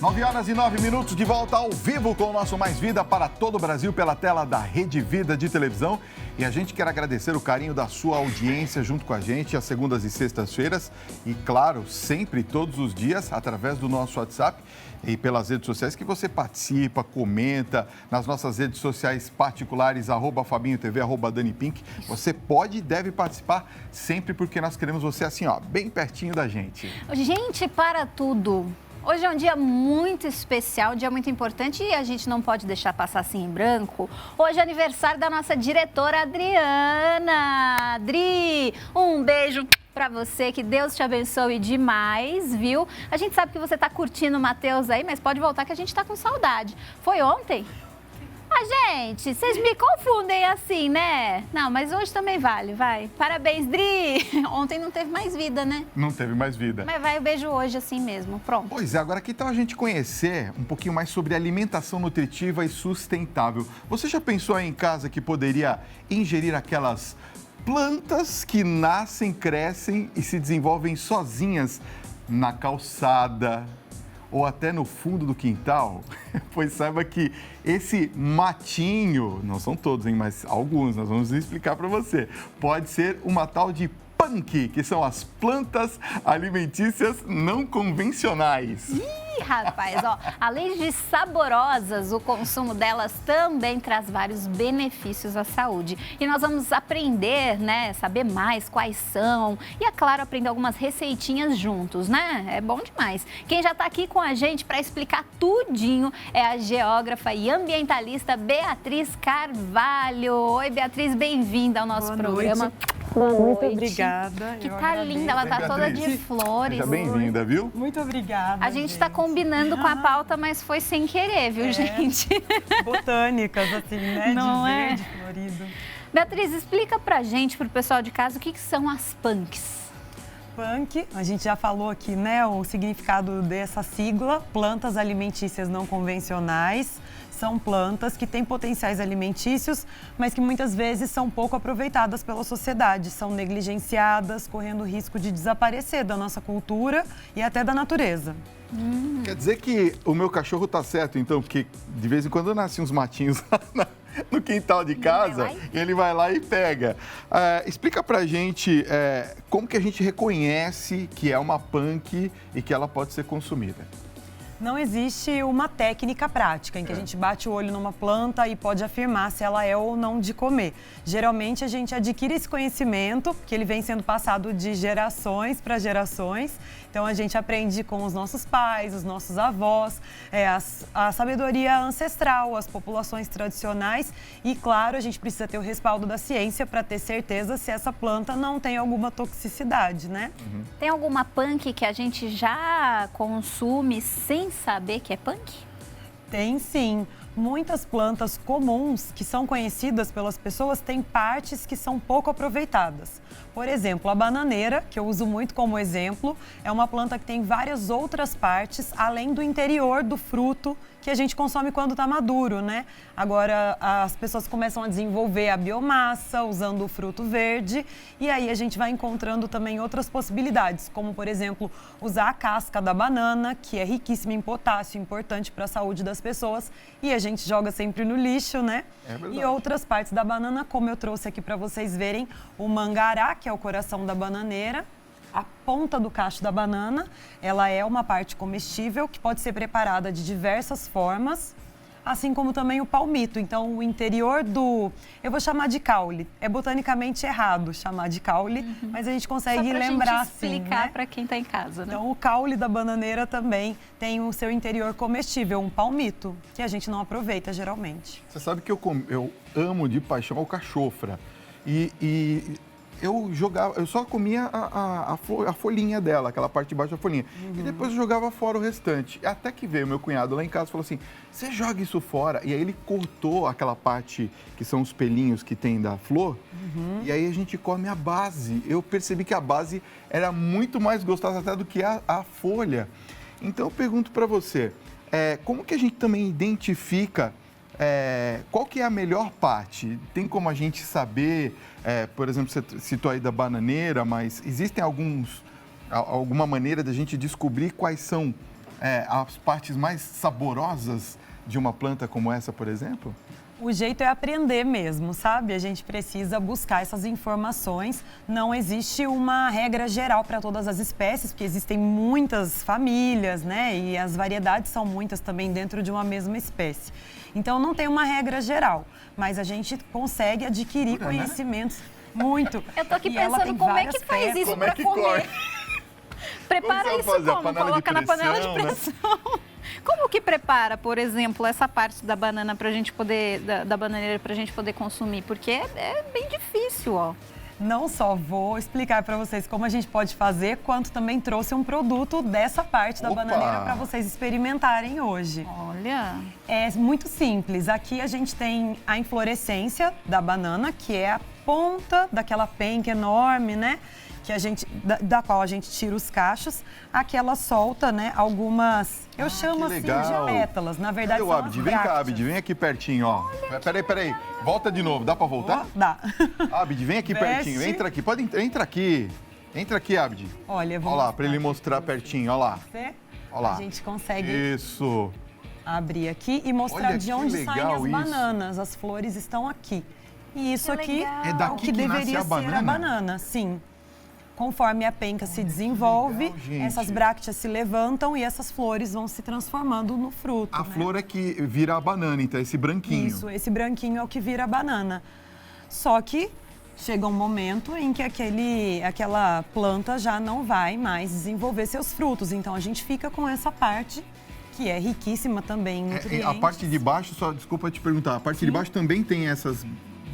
9h09, de volta ao vivo com o nosso Mais Vida para todo o Brasil pela tela da Rede Vida de televisão. E a gente quer agradecer o carinho da sua audiência junto com a gente às segundas e sextas-feiras e, claro, sempre, todos os dias, através do nosso WhatsApp e pelas redes sociais que você participa, comenta, nas nossas redes sociais particulares, @FabinhoTV, @DaniPink. Você pode e deve participar sempre porque nós queremos você assim, ó, bem pertinho da gente. Gente, para tudo! Hoje é um dia muito especial, um dia muito importante e a gente não pode deixar passar assim em branco. Hoje é aniversário da nossa diretora Adriana. Adri, um beijo pra você, que Deus te abençoe demais, viu? A gente sabe que você tá curtindo o Matheus aí, mas pode voltar que a gente tá com saudade. Foi ontem? Gente, vocês me confundem assim, né? Não, mas hoje também vale, vai. Parabéns, Dri! Ontem não teve mais vida, né? Não teve mais vida. Mas vai, eu beijo hoje assim mesmo, pronto. Pois é, agora que tal a gente conhecer um pouquinho mais sobre alimentação nutritiva e sustentável? Você já pensou aí em casa que poderia ingerir aquelas plantas que nascem, crescem e se desenvolvem sozinhas na calçada ou até no fundo do quintal? Pois saiba que esse matinho, não são todos, hein, mas alguns, nós vamos explicar para você, pode ser uma tal de punk, que são as plantas alimentícias não convencionais. Ih, rapaz, ó, além de saborosas, o consumo delas também traz vários benefícios à saúde. E nós vamos aprender, né, saber mais quais são e, é claro, aprender algumas receitinhas juntos, né? É bom demais. Quem já está aqui com a gente para explicar tudinho é a geógrafa e ambientalista Beatriz Carvalho. Oi, Beatriz, bem-vinda ao nosso programa. Muito obrigada. Que tá linda, ela tá toda de flores. Seja bem-vinda, viu? Muito obrigada. A gente tá combinando com a pauta, mas foi sem querer, viu, gente? Botânicas, assim, né? Não de é? verde, florido. Beatriz, explica pra gente, pro pessoal de casa, o que são as punks? Punk, a gente já falou aqui, né, o significado dessa sigla, plantas alimentícias não convencionais. São plantas que têm potenciais alimentícios, mas que muitas vezes são pouco aproveitadas pela sociedade, são negligenciadas, correndo risco de desaparecer da nossa cultura e até da natureza. Quer dizer que o meu cachorro tá certo, então, porque de vez em quando nascem uns matinhos no quintal de casa, ele vai lá e pega. Explica pra gente como que a gente reconhece que é uma punk e que ela pode ser consumida. Não existe uma técnica prática em que a gente bate o olho numa planta e pode afirmar se ela é ou não de comer. Geralmente a gente adquire esse conhecimento, que ele vem sendo passado de gerações para gerações. Então a gente aprende com os nossos pais, os nossos avós, a sabedoria ancestral, as populações tradicionais e, claro, a gente precisa ter o respaldo da ciência para ter certeza se essa planta não tem alguma toxicidade, né? Uhum. Tem alguma punk que a gente já consome sem saber que é punk? Tem sim. Muitas plantas comuns que são conhecidas pelas pessoas têm partes que são pouco aproveitadas. Por exemplo, a bananeira, que eu uso muito como exemplo, é uma planta que tem várias outras partes, além do interior do fruto que a gente consome quando está maduro, né? Agora, as pessoas começam a desenvolver a biomassa usando o fruto verde e aí a gente vai encontrando também outras possibilidades, como, por exemplo, usar a casca da banana, que é riquíssima em potássio, importante para a saúde das pessoas e a gente joga sempre no lixo, né? É verdade. E outras partes da banana, como eu trouxe aqui para vocês verem, o mangará, que é o coração da bananeira, a ponta do cacho da banana, ela é uma parte comestível que pode ser preparada de diversas formas, assim como também o palmito. Então, o interior eu vou chamar de caule. É botanicamente errado chamar de caule, mas a gente consegue lembrar assim, né? Explicar para quem está em casa, né? Então, o caule da bananeira também tem o seu interior comestível, um palmito, que a gente não aproveita geralmente. Você sabe que eu amo de paixão alcachofra e eu só comia a folhinha dela, aquela parte de baixo da folhinha. E depois eu jogava fora o restante. Até que veio meu cunhado lá em casa e falou assim, você joga isso fora? E aí ele cortou aquela parte que são os pelinhos que tem da flor. E aí a gente come a base. Eu percebi que a base era muito mais gostosa até do que a folha. Então eu pergunto para você, como que a gente também identifica qual que é a melhor parte? Tem como a gente saber, por exemplo, você citou aí da bananeira, mas existem alguma maneira da gente descobrir quais são as partes mais saborosas de uma planta como essa, por exemplo? O jeito é aprender mesmo, sabe? A gente precisa buscar essas informações. Não existe uma regra geral para todas as espécies, porque existem muitas famílias, né? E as variedades são muitas também dentro de uma mesma espécie. Então, não tem uma regra geral, mas a gente consegue adquirir conhecimentos muito. Eu tô aqui E ela pensando tem como é várias que faz peças. isso Como é para que comer. corta? Prepara Como você isso vai fazer? A como? panela de Coloca na panela de pressão, né? pressão. Como que prepara, por exemplo, essa parte da banana pra gente poder, da bananeira pra gente poder consumir? Porque é bem difícil, ó. Não só vou explicar para vocês como a gente pode fazer, quanto também trouxe um produto dessa parte da Opa! bananeira para vocês experimentarem hoje. Olha. É muito simples. Aqui a gente tem a inflorescência da banana, que é a ponta daquela penca enorme, né? Que a gente, da qual a gente tira os cachos. Aqui ela solta, né, algumas, eu chamo assim legal. de pétalas. Na verdade, Cadê o são Abdi? as Vem cá, brácteas. Abdi, vem aqui pertinho, ó. Peraí. Volta de novo, dá pra voltar? Dá. Abdi, vem aqui Veste. pertinho, entra aqui. Entra aqui. Entra aqui, Abdi. Olha, eu vou Olha lá, mostrar pra ele aqui mostrar pra pertinho, olha lá. você. Olha lá. A gente consegue Isso. abrir aqui e mostrar Olha de que onde saem legal as isso. bananas. As flores estão aqui. E isso Que aqui legal. É o daqui que que nasce deveria a ser a banana? banana, sim. Conforme a penca se desenvolve, legal, gente. essas brácteas se levantam e essas flores vão se transformando no fruto. A né? flor é que vira a banana, então, esse branquinho. Isso, esse branquinho é o que vira a banana. Só que chega um momento em que aquela planta já não vai mais desenvolver seus frutos. Então a gente fica com essa parte que é riquíssima também em nutrientes. A parte de baixo, só desculpa te perguntar, a parte de baixo também tem essas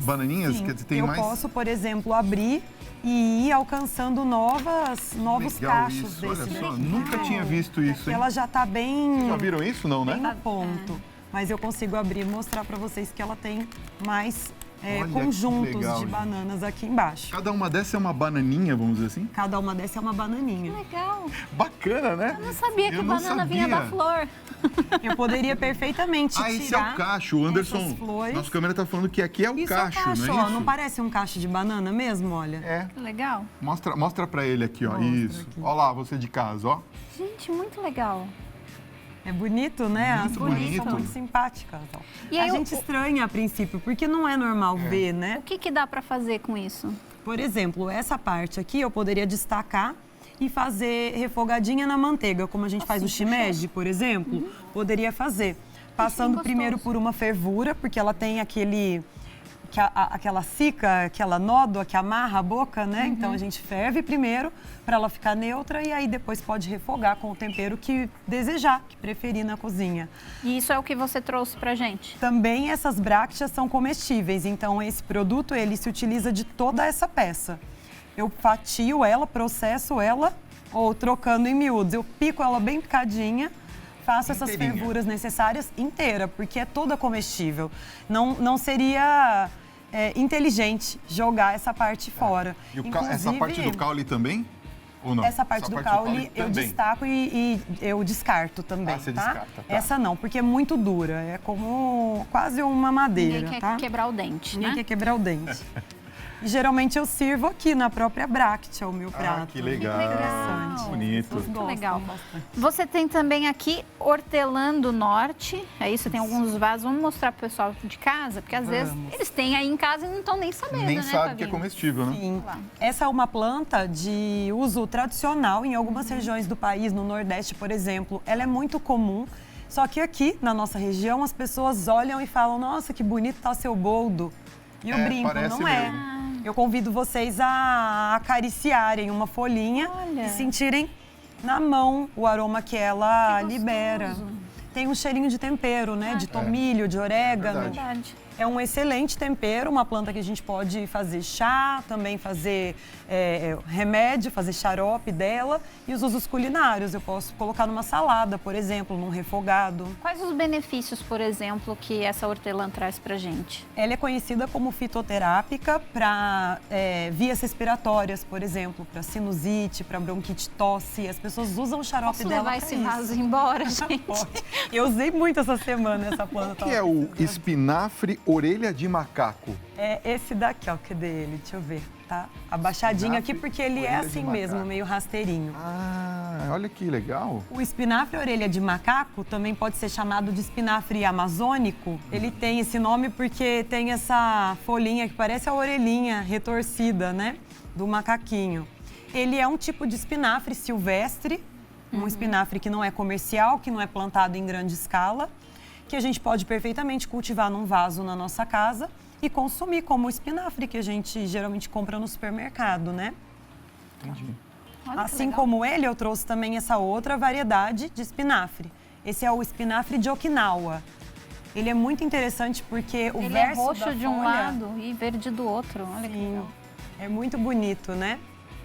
bananinhas? Sim, Quer dizer, tem eu mais? posso, por exemplo, abrir e ir alcançando novos Legal cachos isso, desse olha só, daqui. nunca tinha visto isso, hein? Ela já está bem, Já viram isso, não, bem né? no ponto. Mas eu consigo abrir e mostrar para vocês que ela tem mais Olha que conjuntos legal, de gente. bananas aqui embaixo. Cada uma dessas é uma bananinha, vamos dizer assim? Cada uma dessas é uma bananinha. Legal. Bacana, né? Eu não sabia que Eu não banana vinha da sabia. flor. Eu poderia perfeitamente Ah, tirar esse é o cacho. O Anderson, essas flores. nossa câmera tá falando que aqui é o Isso cacho, é o cacho, não é ó. isso? Não parece um cacho de banana mesmo, olha? É. Legal. Mostra pra ele aqui, ó. Mostra Isso. aqui. Ó lá, você de casa, ó. Gente, muito legal. É bonito, né? As Muito flores bonito. são muito simpáticas. Ó. E aí a gente estranha a princípio, porque não é normal ver, né? O que dá pra fazer com isso? Por exemplo, essa parte aqui eu poderia destacar e fazer refogadinha na manteiga, como a gente faz no shimeji, por exemplo. Poderia fazer. Passando gostoso. primeiro por uma fervura, porque ela tem aquela cica, aquela nódoa que amarra a boca, né? Então a gente ferve primeiro para ela ficar neutra e aí depois pode refogar com o tempero que desejar, que preferir na cozinha. E isso é o que você trouxe pra gente? Também essas brácteas são comestíveis, então esse produto ele se utiliza de toda essa peça. Eu fatio ela, processo ela, ou trocando em miúdos. Eu pico ela bem picadinha, faço essas Inteirinha. fervuras necessárias inteira, porque é toda comestível. Não seria inteligente jogar essa parte fora. E essa parte do caule também? Ou não? Essa parte do caule eu também. destaco e eu descarto também, Ah, você tá? descarta, tá. Essa não, porque é muito dura, é como quase uma madeira, Ninguém quer tá? quebrar o dente, Ninguém né? quer quebrar o dente. E geralmente eu sirvo aqui na própria bráctea o meu prato. Ah, que legal. legal. Bonito. Vocês Muito gostam legal. bastante. Você tem também aqui hortelã do norte, é isso? Tem alguns vasos. Vamos mostrar pro pessoal de casa, porque às vezes Vamos. eles têm aí em casa e não estão nem sabendo, Nem né, sabe que é Fabinho? comestível, né? Sim. Lá. Essa é uma planta de uso tradicional em algumas regiões do país, no Nordeste, por exemplo. Ela é muito comum, só que aqui, na nossa região, as pessoas olham e falam, nossa, que bonito tá seu boldo. E eu brinco, parece não é. mesmo. Eu convido vocês a acariciarem uma folhinha Olha. e sentirem na mão o aroma que ela Que gostoso. libera. Tem um cheirinho de tempero, né? De tomilho, de orégano. verdade. Verdade. É um excelente tempero, uma planta que a gente pode fazer chá, também fazer remédio, fazer xarope dela. E os usos culinários, eu posso colocar numa salada, por exemplo, num refogado. Quais os benefícios, por exemplo, que essa hortelã traz pra gente? Ela é conhecida como fitoterápica para vias respiratórias, por exemplo, para sinusite, para bronquite, tosse. As pessoas usam o xarope Posso dela levar pra esse isso. vaso embora, gente? Pode. Eu usei muito essa semana essa planta. O que é o espinafre orelha de macaco. É esse daqui, ó, cadê ele? Deixa eu ver, tá? Abaixadinho aqui, porque ele é orelha de assim mesmo, macaco. meio rasteirinho. Ah, olha que legal. O espinafre orelha de macaco também pode ser chamado de espinafre amazônico. Ele tem esse nome porque tem essa folhinha que parece a orelhinha retorcida, né? Do macaquinho. Ele é um tipo de espinafre silvestre, um espinafre que não é comercial, que não é plantado em grande escala, que a gente pode perfeitamente cultivar num vaso na nossa casa e consumir como o espinafre que a gente geralmente compra no supermercado, né? Entendi. Olha que Assim legal. como ele, eu trouxe também essa outra variedade de espinafre. Esse é o espinafre de Okinawa. Ele é muito interessante porque o Ele é verso roxo da de um folha, lado e verde do outro. Olha que sim, legal. é muito bonito, né?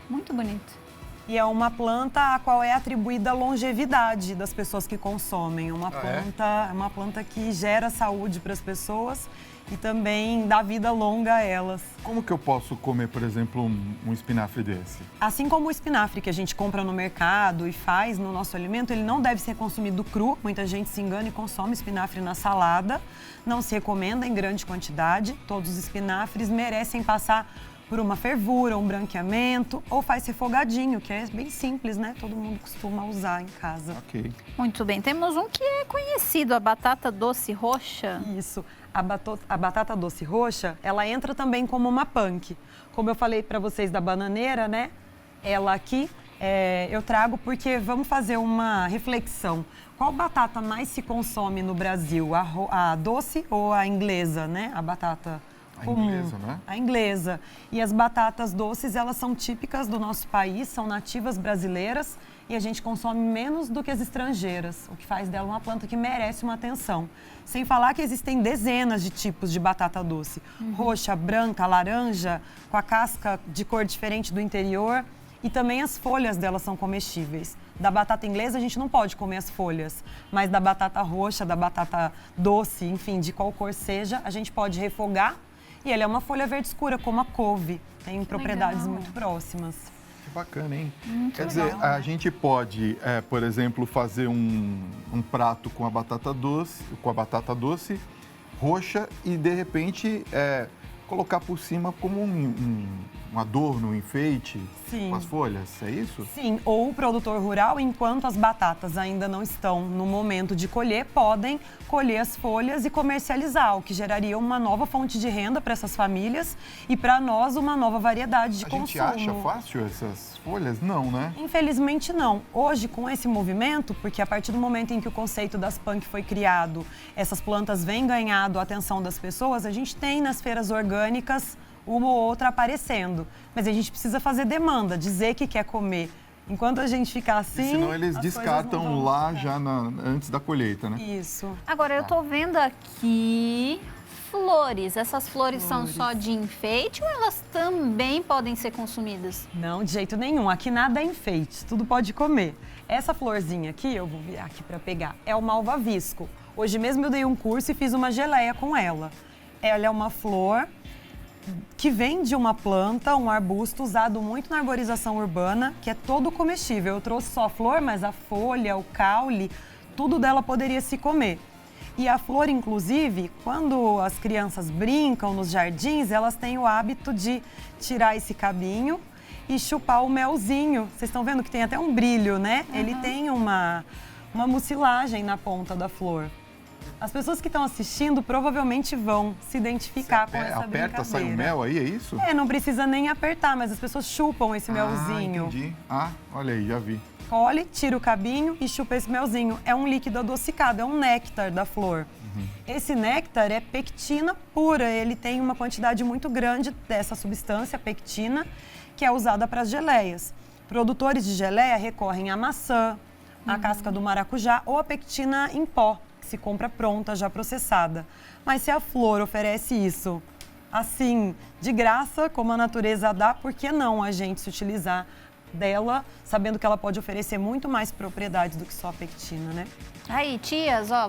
Muito bonito. E é uma planta a qual é atribuída a longevidade das pessoas que consomem. É uma planta que gera saúde para as pessoas e também dá vida longa a elas. Como que eu posso comer, por exemplo, um espinafre desse? Assim como o espinafre que a gente compra no mercado e faz no nosso alimento, ele não deve ser consumido cru. Muita gente se engana e consome espinafre na salada. Não se recomenda em grande quantidade. Todos os espinafres merecem passar por uma fervura, um branqueamento ou faz refogadinho, que é bem simples, né? Todo mundo costuma usar em casa. Ok. Muito bem. Temos um que é conhecido, a batata doce roxa. Isso. A batata doce roxa, ela entra também como uma punk. Como eu falei para vocês da bananeira, né? Ela aqui eu trago porque vamos fazer uma reflexão. Qual batata mais se consome no Brasil? A doce ou a inglesa, né? A batata comum. Inglesa, né? A inglesa. E as batatas doces, elas são típicas do nosso país, são nativas brasileiras e a gente consome menos do que as estrangeiras, o que faz dela uma planta que merece uma atenção. Sem falar que existem dezenas de tipos de batata doce. Roxa, branca, laranja, com a casca de cor diferente do interior. E também as folhas delas são comestíveis. Da batata inglesa a gente não pode comer as folhas, mas da batata roxa, da batata doce, enfim, de qual cor seja, a gente pode refogar. E ela é uma folha verde escura, como a couve. Tem propriedades legal. muito próximas. Que bacana, hein? Quer legal, dizer, a gente pode, por exemplo, fazer um prato com a batata doce roxa e, de repente, colocar por cima como um adorno, um enfeite Sim. com as folhas, é isso? Sim, ou o produtor rural, enquanto as batatas ainda não estão no momento de colher, podem colher as folhas e comercializar, o que geraria uma nova fonte de renda para essas famílias e para nós uma nova variedade de consumo. A gente acha fácil essas folhas? Não, né? Infelizmente não. Hoje, com esse movimento, porque a partir do momento em que o conceito das punk foi criado, essas plantas vêm ganhando a atenção das pessoas, a gente tem nas feiras orgânicas uma ou outra aparecendo. Mas a gente precisa fazer demanda, dizer que quer comer. Enquanto a gente ficar assim... Senão eles as coisas não descartam vão lá ficar. já antes da colheita, né? Isso. Agora, eu tô vendo aqui flores. Essas flores são só de enfeite ou elas também podem ser consumidas? Não, de jeito nenhum. Aqui nada é enfeite, tudo pode comer. Essa florzinha aqui, eu vou virar aqui para pegar, é o malvavisco. Hoje mesmo eu dei um curso e fiz uma geleia com ela. Ela é uma flor que vem de uma planta, um arbusto usado muito na arborização urbana, que é todo comestível. Eu trouxe só a flor, mas a folha, o caule, tudo dela poderia se comer. E a flor, inclusive, quando as crianças brincam nos jardins, elas têm o hábito de tirar esse cabinho e chupar o melzinho. Vocês estão vendo que tem até um brilho, né? Ele tem uma mucilagem na ponta da flor. As pessoas que estão assistindo provavelmente vão se identificar com essa brincadeira. Aperta, sai o mel aí, é isso? Não precisa nem apertar, mas as pessoas chupam esse melzinho. Entendi. Olha aí, já vi. Colhe, tira o cabinho e chupa esse melzinho. É um líquido adocicado, é um néctar da flor. Esse néctar é pectina pura, ele tem uma quantidade muito grande dessa substância, pectina, que é usada para as geleias. Produtores de geleia recorrem à maçã, à casca do maracujá ou a pectina em pó, que se compra pronta, já processada. Mas se a flor oferece isso, assim, de graça, como a natureza dá, por que não a gente se utilizar dela, sabendo que ela pode oferecer muito mais propriedades do que só a pectina, né? Aí, tias, ó,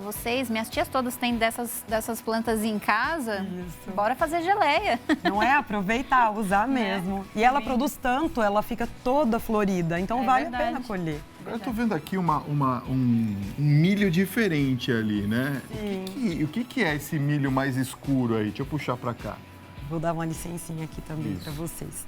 minhas tias todas têm dessas plantas em casa. Isso. Bora fazer geleia. Não é? Aproveitar, usar mesmo. E ela produz tanto, ela fica toda florida, então vale a pena colher. Agora eu tô vendo aqui um milho diferente ali, né? Sim. O que é esse milho mais escuro aí? Deixa eu puxar pra cá. Vou dar uma licencinha aqui também para vocês.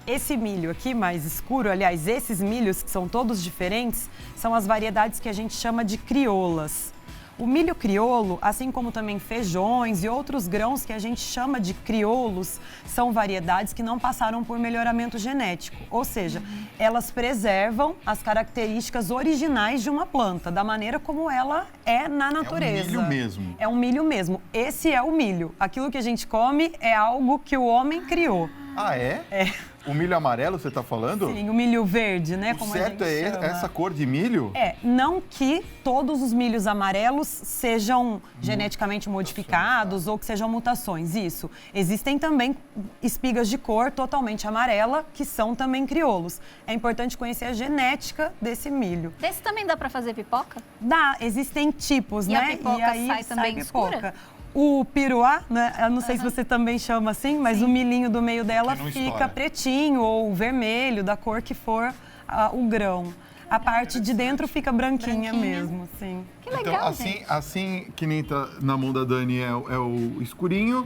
Esse milho aqui mais escuro, aliás, esses milhos que são todos diferentes, são as variedades que a gente chama de crioulas. O milho crioulo, assim como também feijões e outros grãos que a gente chama de crioulos, são variedades que não passaram por melhoramento genético. Ou seja, elas preservam as características originais de uma planta, da maneira como ela é na natureza. É um milho mesmo. É um milho mesmo. Esse é o milho. Aquilo que a gente come é algo que o homem criou. Ah, é? É. O milho amarelo, você tá falando? Sim, o milho verde, né? O Como certo a gente é chama. essa cor de milho? É, não que todos os milhos amarelos sejam geneticamente modificados ou que sejam mutações, isso. Existem também espigas de cor totalmente amarela, que são também crioulos. É importante conhecer a genética desse milho. Desse também dá pra fazer pipoca? Dá, existem tipos, E né? a pipoca sai também escura? O piruá, né? Eu não sei se você também chama assim, mas o milhinho do meio dela Que não fica estoura. pretinho ou vermelho, da cor que for o grão. A parte de dentro fica branquinha mesmo, sim. Que legal, Então, gente. assim que nem tá na mão da Dani é o escurinho,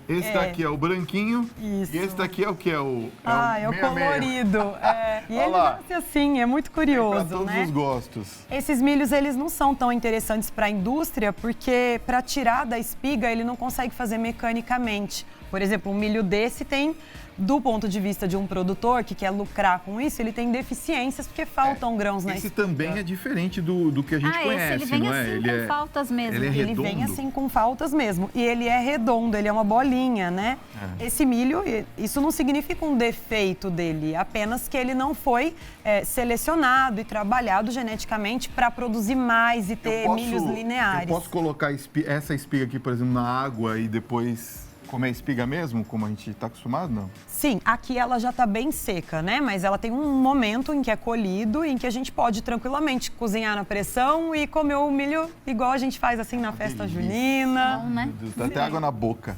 esse daqui é o branquinho Isso. e esse daqui é o que? É o o colorido. É. E Olha ele lá. nasce assim, é muito Para curioso, todos né? os gostos. Esses milhos, eles não são tão interessantes para a indústria, porque para tirar da espiga, ele não consegue fazer mecanicamente. Por exemplo, um milho desse tem, do ponto de vista de um produtor que quer lucrar com isso, ele tem deficiências porque faltam grãos na Esse espiga. também é diferente do que a gente conhece, esse ele vem não é? assim com faltas mesmo. ele é Ele redondo. vem assim com faltas mesmo. E ele é redondo, ele é uma bolinha, né? Esse milho, isso não significa um defeito dele, apenas que ele não foi selecionado e trabalhado geneticamente para produzir mais e ter milhos lineares. Eu posso colocar essa espiga aqui, por exemplo, na água e depois comer a espiga mesmo, como a gente está acostumado, não? Sim, aqui ela já está bem seca, né? Mas ela tem um momento em que é colhido, em que a gente pode tranquilamente cozinhar na pressão e comer o milho igual a gente faz assim na festa delícia. junina. Bom, né? Meu Deus, dá até água na boca.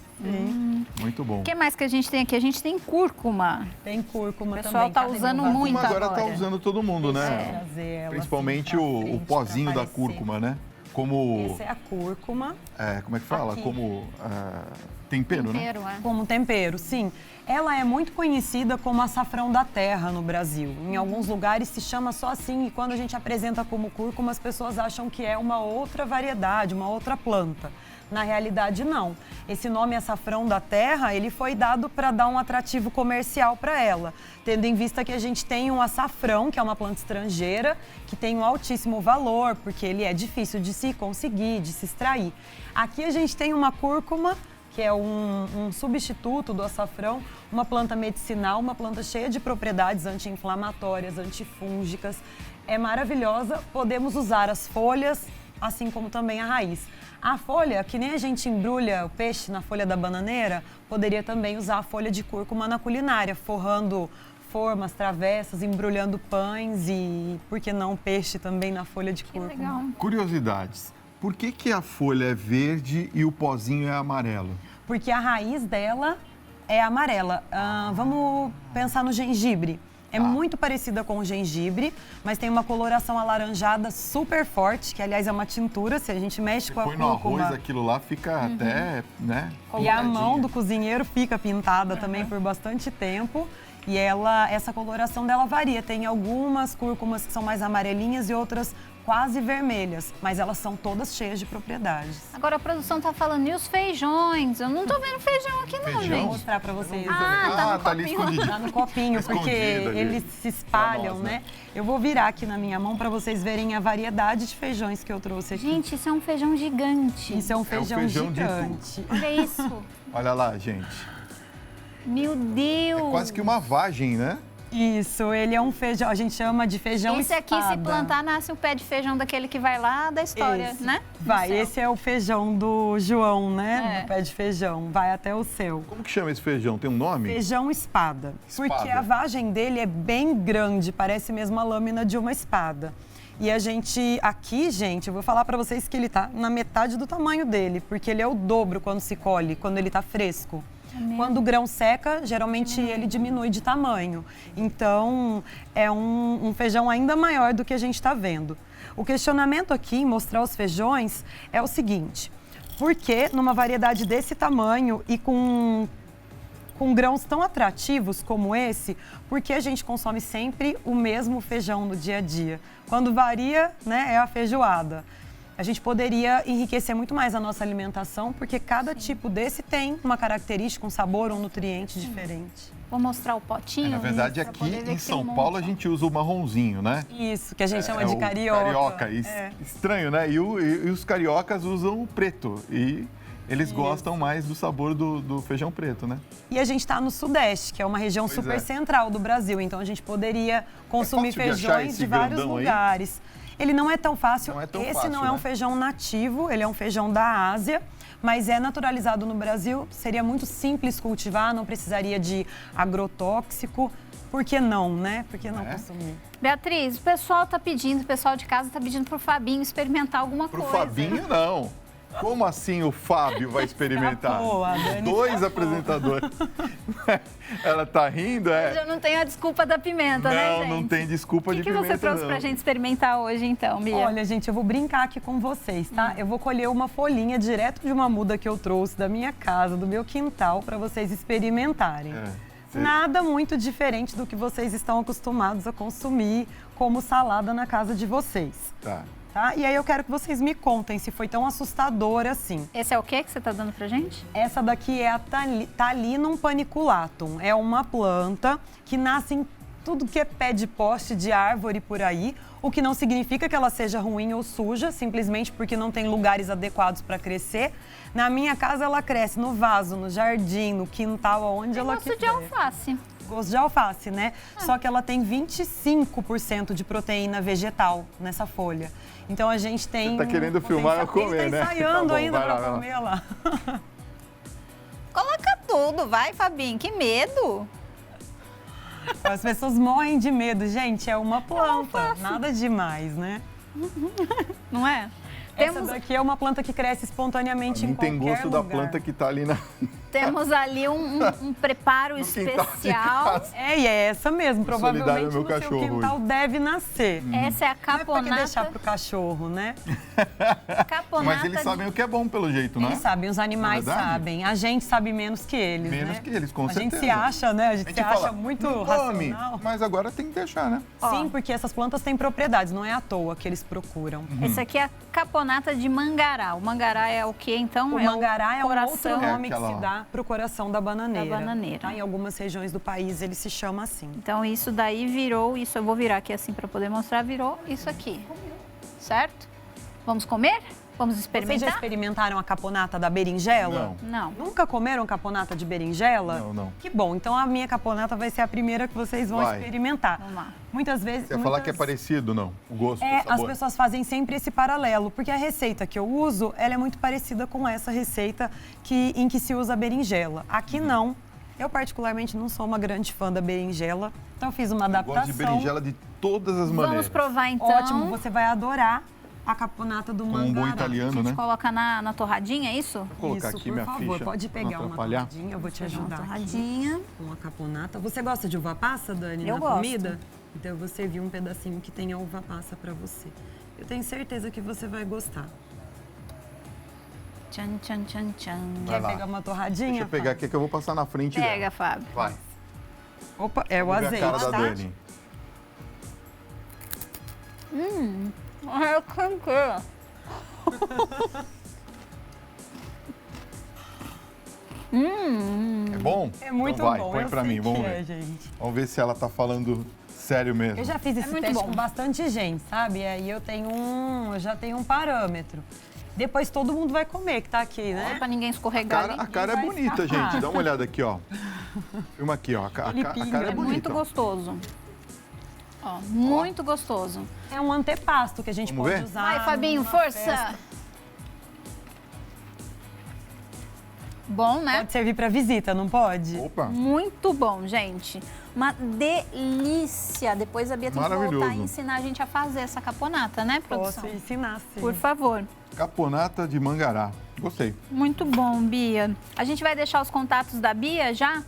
Muito bom. O que mais que a gente tem aqui? A gente tem cúrcuma. Tem cúrcuma O também. pessoal tá Cadê usando meu vasinho? muito Agora agora. tá usando todo mundo, né? Trazer ela Principalmente assim pra o frente, pozinho pra da aparecer. cúrcuma, né? Como, Essa é a cúrcuma. como é que fala? Aqui. Como tempero, né? Tempero, é. Como tempero, sim. Ela é muito conhecida como açafrão da terra no Brasil. Em alguns lugares se chama só assim e quando a gente apresenta como cúrcuma, as pessoas acham que é uma outra variedade, uma outra planta. Na realidade, não. Esse nome açafrão da terra, ele foi dado para dar um atrativo comercial para ela, tendo em vista que a gente tem um açafrão, que é uma planta estrangeira, que tem um altíssimo valor, porque ele é difícil de se conseguir, de se extrair. Aqui a gente tem uma cúrcuma, que é um substituto do açafrão, uma planta medicinal, uma planta cheia de propriedades anti-inflamatórias, antifúngicas. É maravilhosa, podemos usar as folhas, assim como também a raiz. A folha, que nem a gente embrulha o peixe na folha da bananeira, poderia também usar a folha de cúrcuma na culinária, forrando formas, travessas, embrulhando pães e, por que não, peixe também na folha de Que cúrcuma. legal. Curiosidades. Por que a folha é verde e o pozinho é amarelo? Porque a raiz dela é amarela. Vamos pensar no gengibre. É muito parecida com o gengibre, mas tem uma coloração alaranjada super forte, que aliás é uma tintura, se a gente mexe com a Põe no cúrcuma. arroz, aquilo lá fica até, né? E a mão coloradinho. do cozinheiro fica pintada também por bastante tempo. E essa coloração dela varia. Tem algumas cúrcumas que são mais amarelinhas e outras quase vermelhas, mas elas são todas cheias de propriedades. Agora a produção tá falando, e os feijões? Eu não tô vendo feijão aqui não, Vou gente. mostrar para vocês. Ah, tá no ali copinho. escondido. Tá no copinho, porque Escondido ali. eles se espalham, Pra nós, né? Eu vou virar aqui na minha mão para vocês verem a variedade de feijões que eu trouxe aqui. Gente, isso é um feijão gigante. Isso é um feijão feijão de gigante. Olha isso. Olha lá, gente. Meu Deus. Quase que uma vagem, né? Isso, ele é um feijão, a gente chama de feijão Esse aqui, espada. se plantar, nasce o pé de feijão daquele que vai lá da história, Esse. né? Vai, No céu. esse é o feijão do João, né? É. Do pé de feijão, vai até o céu. Como que chama esse feijão? Tem um nome? Feijão espada, porque Espada. a vagem dele é bem grande, parece mesmo a lâmina de uma espada. E a gente, aqui, gente, eu vou falar pra vocês que ele tá na metade do tamanho dele, porque ele é o dobro quando se colhe, quando ele tá fresco. Quando o grão seca, geralmente ele diminui de tamanho. Então, é um feijão ainda maior do que a gente está vendo. O questionamento aqui em mostrar os feijões é o seguinte: por que numa variedade desse tamanho e com grãos tão atrativos como esse, por que a gente consome sempre o mesmo feijão no dia a dia? Quando varia, né, é a feijoada. A gente poderia enriquecer muito mais a nossa alimentação, porque cada tipo desse tem uma característica, um sabor, um nutriente diferente. Vou mostrar o potinho. Na verdade, pra aqui poder ver em que tem São um Paulo a monte. gente usa o marronzinho, né? Isso, que a gente chama de o carioca. Carioca. É. Estranho, né? E os cariocas usam o preto. E eles gostam mais do sabor do feijão preto, né? E a gente está no Sudeste, que é uma região Pois super é. central do Brasil. Então a gente poderia consumir fácil de achar feijões esse de vários grandão aí? lugares. Ele não é tão fácil. Não é tão Esse fácil, não é um né? feijão nativo, ele é um feijão da Ásia, mas é naturalizado no Brasil. Seria muito simples cultivar, não precisaria de agrotóxico. Por que não, né? Por que não consumir? Beatriz, o pessoal tá pedindo, o pessoal de casa tá pedindo pro Fabinho experimentar alguma Pro coisa. Fabinho, não. Como assim o Fábio vai experimentar? Escapou, a Dani Dois escapou. apresentadores. Ela tá rindo, é? Eu não tenho a desculpa da pimenta, né, Não, gente? não tem desculpa O de que pimenta, você trouxe não. pra gente experimentar hoje, então, Bia? Olha, gente, eu vou brincar aqui com vocês, tá? Eu vou colher uma folhinha direto de uma muda que eu trouxe da minha casa, do meu quintal, para vocês experimentarem. Nada muito diferente do que vocês estão acostumados a consumir como salada na casa de vocês, Tá. tá? E aí eu quero que vocês me contem se foi tão assustador assim. Esse é o que você tá dando pra gente? Essa daqui é a Thalinum paniculatum. É uma planta que nasce em tudo que é pé de poste de árvore por aí, o que não significa que ela seja ruim ou suja, simplesmente porque não tem lugares adequados para crescer. Na minha casa ela cresce no vaso, no jardim, no quintal, aonde ela Gosto quiser. de alface. Gosto de alface, né? Só que ela tem 25% de proteína vegetal nessa folha. Então a gente tem... Você tá querendo filmar eu comer, Ele né? tá ensaiando Tá bom, ainda vai lá, para vai lá. comer lá. Coloca tudo, vai, Fabinho, que medo. As pessoas morrem de medo. Gente, é uma planta, nada demais, né? Não é? Essa daqui é uma planta que cresce espontaneamente em Não qualquer tem gosto da lugar. planta que tá ali na... Temos ali um preparo No quintal de especial. casa. É, e é essa mesmo. Solidário Provavelmente ao meu no seu cachorro quintal deve nascer. Essa é a Não é pra que caponata. deixar pro cachorro, né? Caponata Mas eles sabem o que é bom, pelo jeito, né? Eles sabem, os animais Não é verdade? sabem. A gente sabe menos que eles, Menos né? que eles, com A gente certeza. se acha, né? A gente se acha fala, muito não come, racional. mas agora tem que deixar, né? Sim, porque essas plantas têm propriedades, não é à toa que eles procuram. Esse aqui é a caponata de mangará. O mangará é o que, então? O mangará é um outro coração. nome que aquela se lá. dá para o coração da bananeira. Da bananeira. Tá? Em algumas regiões do país ele se chama assim. Então isso daí virou, isso eu vou virar aqui assim para poder mostrar, virou isso aqui. Certo? Vamos comer? Vamos Vocês já experimentar? experimentaram a caponata da berinjela? Não. Nunca comeram caponata de berinjela? Não. Que bom, então a minha caponata vai ser a primeira que vocês vão Vai. experimentar. Vamos lá. Muitas vezes... Você ia falar que é parecido, não? O gosto, o As sabor. pessoas fazem sempre esse paralelo, porque a receita que eu uso, ela é muito parecida com essa receita em que se usa a berinjela. Aqui não. Eu particularmente não sou uma grande fã da berinjela, então eu fiz uma Eu adaptação. gosto de berinjela de todas as Vamos maneiras. provar então. Ótimo, você vai adorar a caponata do Com um mangará. bom A italiano, gente né? coloca na torradinha, é isso? Vou colocar Isso, aqui por minha favor, ficha. pode pra pegar não uma atrapalhar. torradinha, eu vou te Pegar uma ajudar aqui torradinha. com a caponata. Você gosta de uva passa, Dani, Eu na gosto. comida? Então eu vou servir um pedacinho que tenha uva passa para você. Eu tenho certeza que você vai gostar. Tchan, tchan, tchan, tchan. Vai Quer lá. pegar uma torradinha? Deixa eu pegar aqui que eu vou passar na frente Pega, dela. Fábio. Vai. Opa, é o Vamos ver azeite, a cara da tá? Dani. Ai, eu canquei. É bom? É muito então vai, bom, põe eu pra sei mim, vamos que ver. é, gente. Vamos ver se ela tá falando sério mesmo. Eu já fiz esse muito teste bom. com bastante gente, sabe? E aí eu já tenho um parâmetro. Depois todo mundo vai comer que tá aqui, né? Pra ninguém escorregar ali. A cara é vai bonita, escapar. gente. Dá uma olhada aqui, ó. Filma aqui, ó. A cara é É bonita. muito gostoso. Ó, muito gostoso. É um antepasto que a gente Vamos pode ver? usar. Vai, Fabinho, numa força! festa. Bom, né? Pode servir para visita, não pode? Opa. Muito bom, gente. Uma delícia. Depois a Bia tem que Maravilhoso. voltar e ensinar a gente a fazer essa caponata, né, produção? Posso ensinar, sim. Por favor. Caponata de Mangará. Gostei. Muito bom, Bia. A gente vai deixar os contatos da Bia já?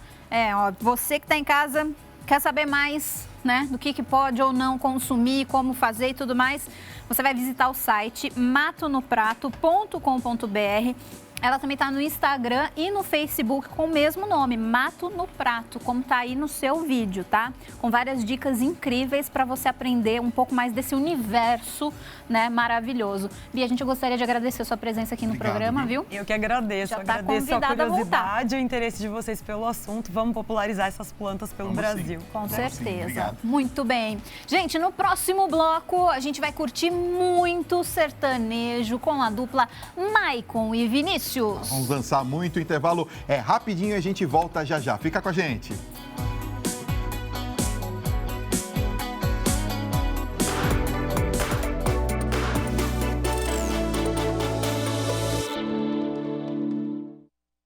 Ó, você que está em casa, quer saber mais, né, do que pode ou não consumir, como fazer e tudo mais, você vai visitar o site matonoprato.com.br. Ela também está no Instagram e no Facebook com o mesmo nome, Mato no Prato, como está aí no seu vídeo, tá? Com várias dicas incríveis para você aprender um pouco mais desse universo, né, maravilhoso. Bia, a gente gostaria de agradecer a sua presença aqui no Obrigado, programa, viu? Eu que agradeço. Já tá Agradeço a convidada a voltar. curiosidade e o interesse de vocês pelo assunto. Vamos popularizar essas plantas pelo Vamos sim. Brasil. Com Sim, certeza. obrigado. Muito bem. Gente, no próximo bloco a gente vai curtir muito sertanejo com a dupla Maicon e Vinícius. Vamos dançar muito. O intervalo é rapidinho e a gente volta já já. Fica com a gente.